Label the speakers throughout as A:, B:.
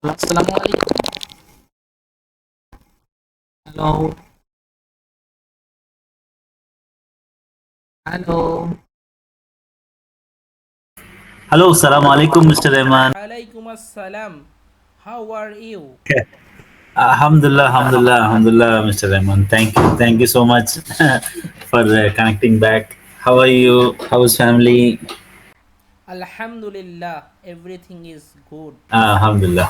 A: Assalamualaikum. Hello. Hello.
B: Hello, Assalamu alaikum, Mr. Rahman.
C: Alaikum assalam. How are you?
B: Alhamdulillah, Mr. Rahman. Thank you so much for connecting back. How are you? How's family?
C: Alhamdulillah, everything is good.
B: Alhamdulillah.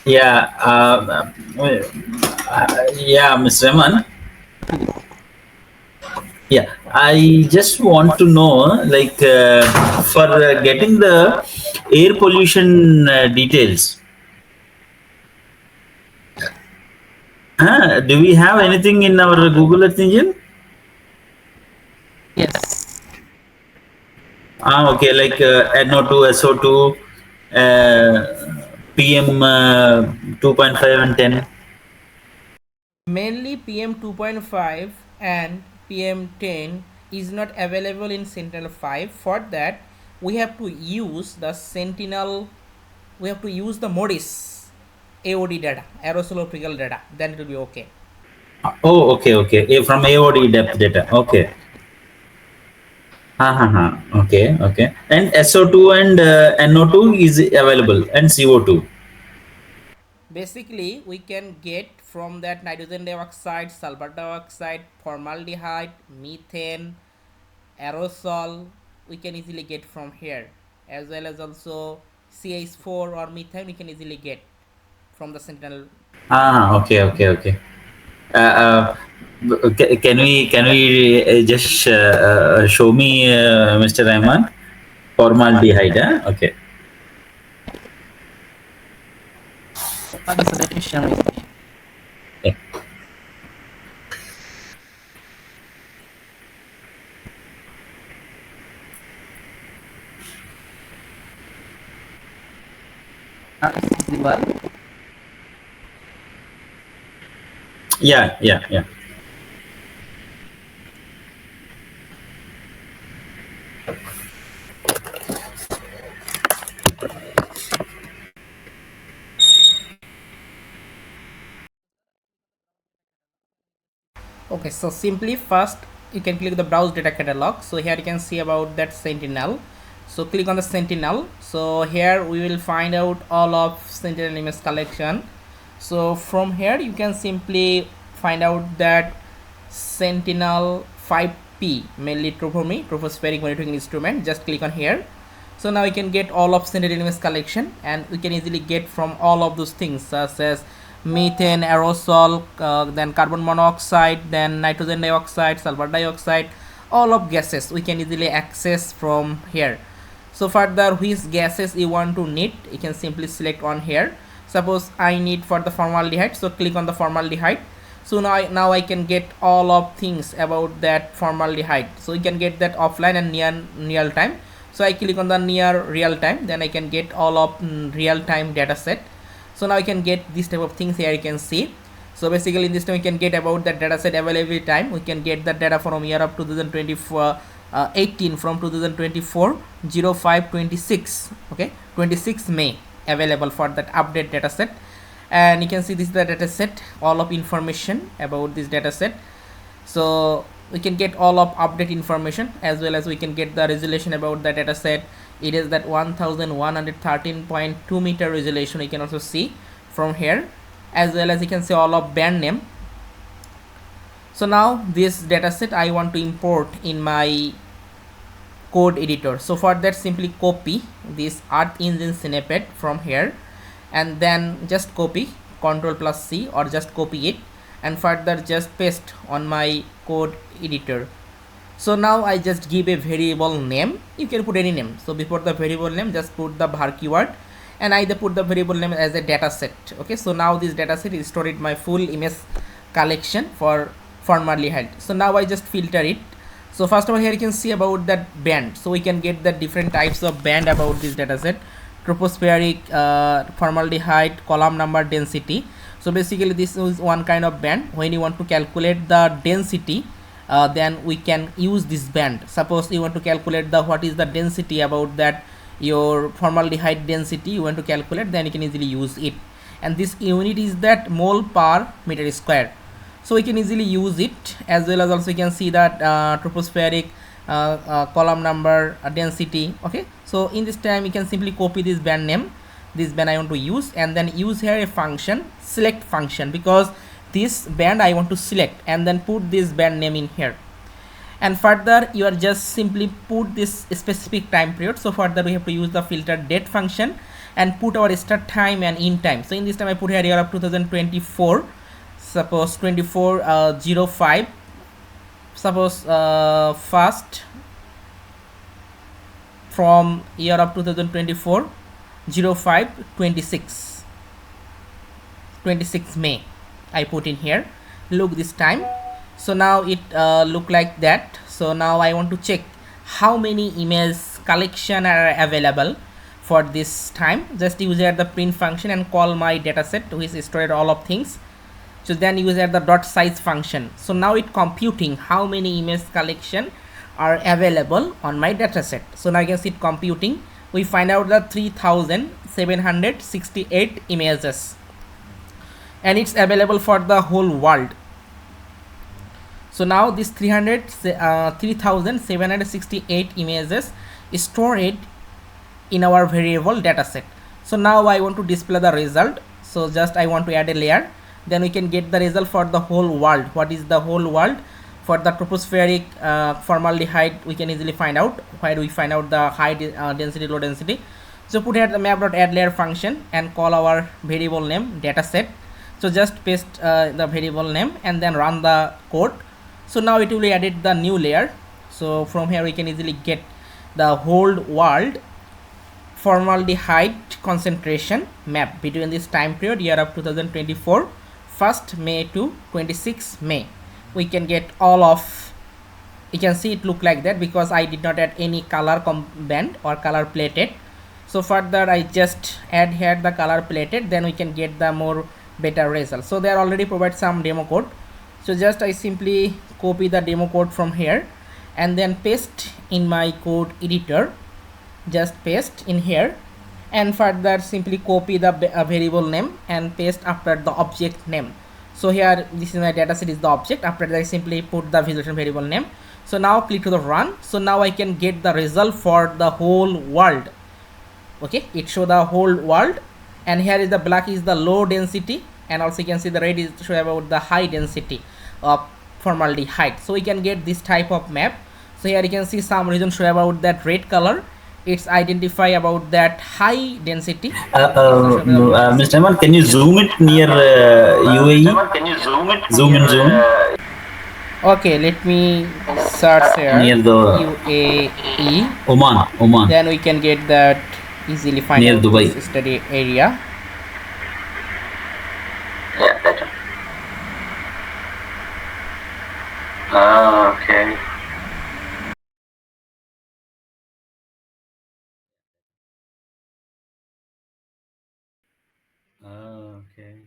B: Yeah, yeah, Mr. Rahman. Yeah, I just want to know, like, for getting the air pollution details. Do we have anything in our Google Earth engine?
A: Yes.
B: Okay, like NO2, SO2, PM 2.5 and 10.
C: Mainly PM 2.5 and PM 10 is not available in Sentinel 5. For that, we have to use the Sentinel, we have to use the MODIS AOD data, aerosol optical data. Then it will be okay.
B: Oh, okay. From AOD depth data. Okay. Okay. And SO2 and NO2 is available, and CO2.
C: Basically, we can get from that nitrogen dioxide, sulfur dioxide, formaldehyde, methane, aerosol, we can easily get from here, as well as also CH4 or methane we can easily get from the Sentinel.
B: Okay. Uh, uh, can we just show me, Mr. Rahman? Formaldehyde. Okay.
A: What is the definition with me?
B: Yeah.
A: Is this the one?
B: Yeah.
C: Okay, so simply first you can click the browse data catalog. So here you can see about that Sentinel. So click on the Sentinel. So here we will find out all of Sentinel image collection. So from here you can simply find out that Sentinel 5P, mainly tropospheric monitoring instrument. Just click on here. So now we can get all of Sentinel image collection, and we can easily get from all of those things such as methane, aerosol, then carbon monoxide, then nitrogen dioxide, sulfur dioxide, all of gases we can easily access from here. So further, which gases you want to need, you can simply select on here. Suppose I need for the formaldehyde, so click on the formaldehyde. So now I can get all of things about that formaldehyde. So you can get that offline and near real time. So I click on the near real time, then I can get all of real time data set. So now I can get this type of things here, you can see. So basically in this time we can get about the data set availability time. We can get the data from year of 2024 18 from 2024 05 26, okay, 26 May available for that update data set. And you can see this is the data set, all of information about this data set. So we can get all of update information, as well as we can get the resolution about the data set. It is that 1113.2 meter resolution, you can also see from here, as well as you can see all of band name. So now this data set I want to import in my code editor. So for that, simply copy this earth engine snippet from here, and then just copy Ctrl+C, or just copy it, and further just paste on my code editor. So now I just give a variable name. You can put any name. So before the variable name, just put the var keyword, and either put the variable name as a data set. Okay, so now this data set is stored in my full image collection for formaldehyde. So now I just filter it. So first of all, here you can see about that band. So we can get the different types of band about this data set: tropospheric, formaldehyde, column number, density. So basically this is one kind of band. When you want to calculate the density, then we can use this band. Suppose you want to calculate the what is the density about that your formaldehyde density you want to calculate, then you can easily use it. And this unit is that mole per meter square, so we can easily use it. As well as also you can see that tropospheric column number density. Okay, so in this time you can simply copy this band name, this band I want to use, and then use here a function, select function, because this band I want to select, and then put this band name in here. And further you are just simply put this specific time period. So further we have to use the filter date function and put our start time and end time. So in this time I put here year of 2024, suppose 24/05, suppose first from year of 2024 05 26 May I put in here. Look this time. So now it look like that. So now I want to check how many image collection are available for this time. Just use here the print function and call my dataset which is stored all of things. So then use here the dot size function. So now it computing how many image collection are available on my dataset. So now you can see it computing. We find out the 3768 images, and it's available for the whole world. So now this 3768 images is stored in our variable dataset. So now I want to display the result. So just I want to add a layer, then we can get the result for the whole world. What is the whole world? For the tropospheric formaldehyde we can easily find out. Where do we find out the high density, low density? So put here the map.addLayer function and call our variable name dataset. So just paste the variable name and then run the code. So now it will be added the new layer. So from here we can easily get the whole world formaldehyde concentration map between this time period year of 2024 1st May to 26 May. We can get all of, you can see it look like that because I did not add any color band or color plated. So further I just add here the color plated, then we can get the more better result. So they already provide some demo code. So just I simply copy the demo code from here and then paste in my code editor. Just paste in here, and further simply copy the variable name and paste after the object name. So here this is my dataset is the object. After that I simply put the visualization variable name. So now click to the run. So now I can get the result for the whole world. Okay, it show the whole world, and here is the black is the low density, and also you can see the red is show about the high density of formaldehyde. So we can get this type of map. So here you can see some region show about that red color. It's identify about that high density.
B: Mr. Ahmad, can you zoom it near UAE? Can you zoom it? Zoom in, zoom.
C: Okay, let me search here
B: near the
C: UAE.
B: Oman.
C: Then we can get that easily find
B: near
C: out
B: Dubai.
C: This study area.
D: Yeah, better. Okay.
B: Okay.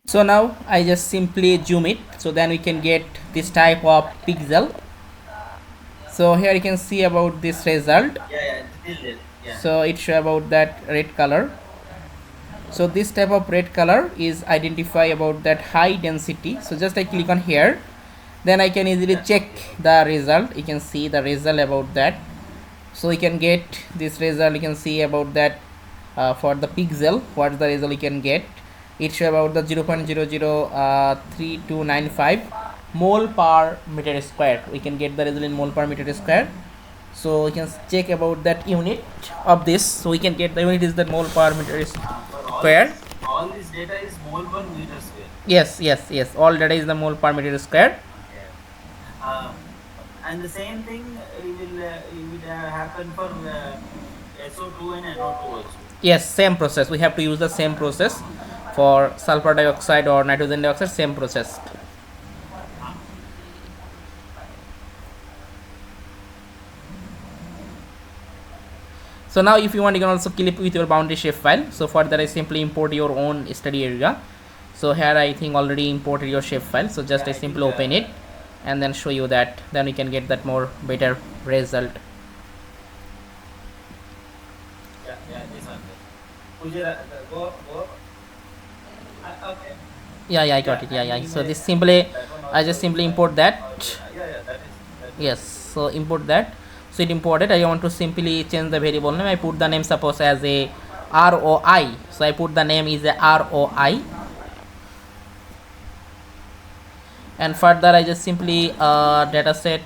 C: So now I just simply zoom it, so then we can get this type of pixel. So here you can see about this result. So it show about that red color. So this type of red color is identify about that high density. So just I click on here, then I can easily check the result. You can see the result about that. So we can get this result. You can see about that for the pixel, what's the result you can get. It show about the 0.003295 mole per meter square. We can get the result in mole per meter square. So we can check about that unit of this. So we can get the unit is the mole per meter square.
B: All this data is mole per meter square.
C: Yes. All data is the mole per meter square.
B: And the same thing will happen for SO2 and NO2 also.
C: Yes, same process. We have to use the same process for sulfur dioxide or nitrogen dioxide. Same process. So now if you want, you can also clip with your boundary shape file. So for that I simply import your own study area. So here I think already imported your shape file. So just I simply open it and then show you that. Then we can get that more better result. Yeah, I got it. Yeah. So this simply, I just simply import that. Yes, so import that. So it imported. I want to simply change the variable name. I put the name suppose as a ROI. So I put the name is a ROI. And further I just simply data set,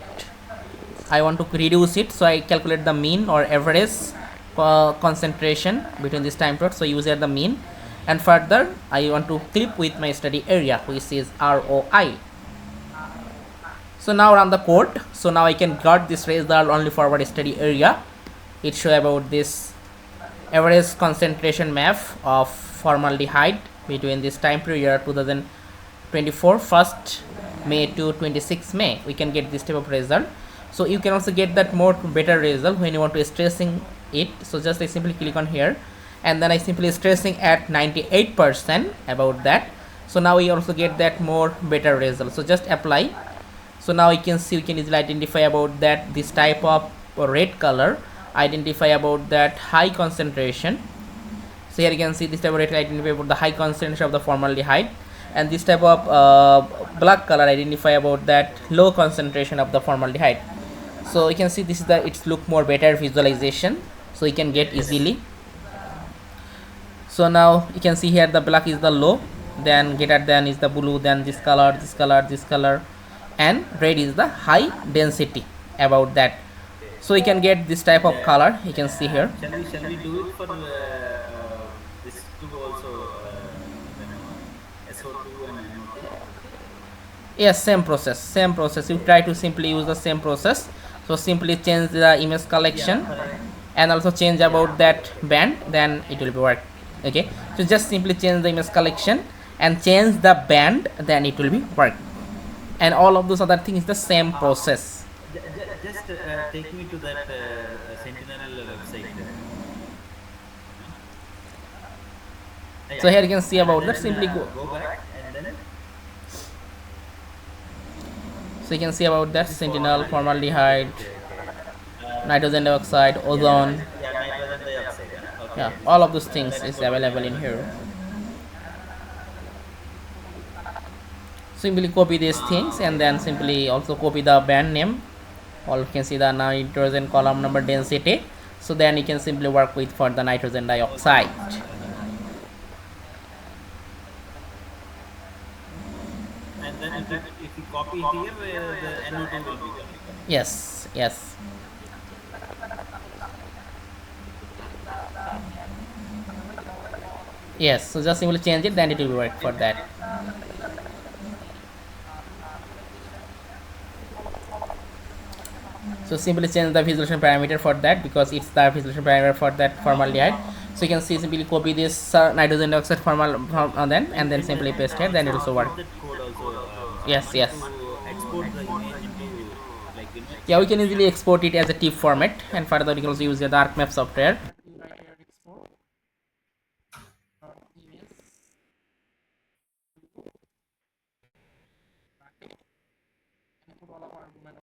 C: I want to reduce it, so I calculate the mean or average concentration between this time period, so use here the mean. And further I want to clip with my study area, which is ROI. So now run the code. So now I can got this result only for our study area. It show about this average concentration map of formaldehyde between this time period 2024 1st May to 26 May. We can get this type of result. So you can also get that more better result when you want to stressing it. So just I simply click on here, and then I simply stressing at 98% about that. So now we also get that more better result. So just apply. So now you can see, we can easily identify about that this type of red color, identify about that high concentration. So here you can see this type of red identify about the high concentration of the formaldehyde, and this type of black color identify about that low concentration of the formaldehyde. So you can see this is the, it's look more better visualization, so you can get easily. So now you can see here the black is the low, then greater than is the blue, then this color, this color, this color, and red is the high density about that. So you can get this type of color, you can see here.
B: Shall we do it for this two also, SO2 and NO2?
C: Yes, same process. You try to simply use the same process. So simply change the image collection, and also change about that band, then it will be work. Okay, so just simply change the image collection and change the band, then it will be work. And all of those other things is the same process.
B: Just take me to that Sentinel website.
C: So here you can see about that. Simply go
B: back and then.
C: So you can see about that Sentinel, formaldehyde, nitrogen dioxide, ozone.
B: Yeah, nitrogen dioxide. Okay.
C: Yeah, all of those things is available in here. Simply copy these things, and then simply also copy the band name. Or you can see the nitrogen column number density. So then you can simply work with for the nitrogen dioxide.
B: And then if you copy here, the NO2 will be there.
C: Yes. Yes, so just simply change it, then it will work for that. So simply change the visualization parameter for that, because it's the visualization parameter for that formaldehyde. So you can see, simply copy this nitrogen dioxide then, and then simply paste here, then it will also work. Yes.
B: Export the image into, like,
C: Yeah, we can easily export it as a TIFF format, and further we can also use the ArcMap software.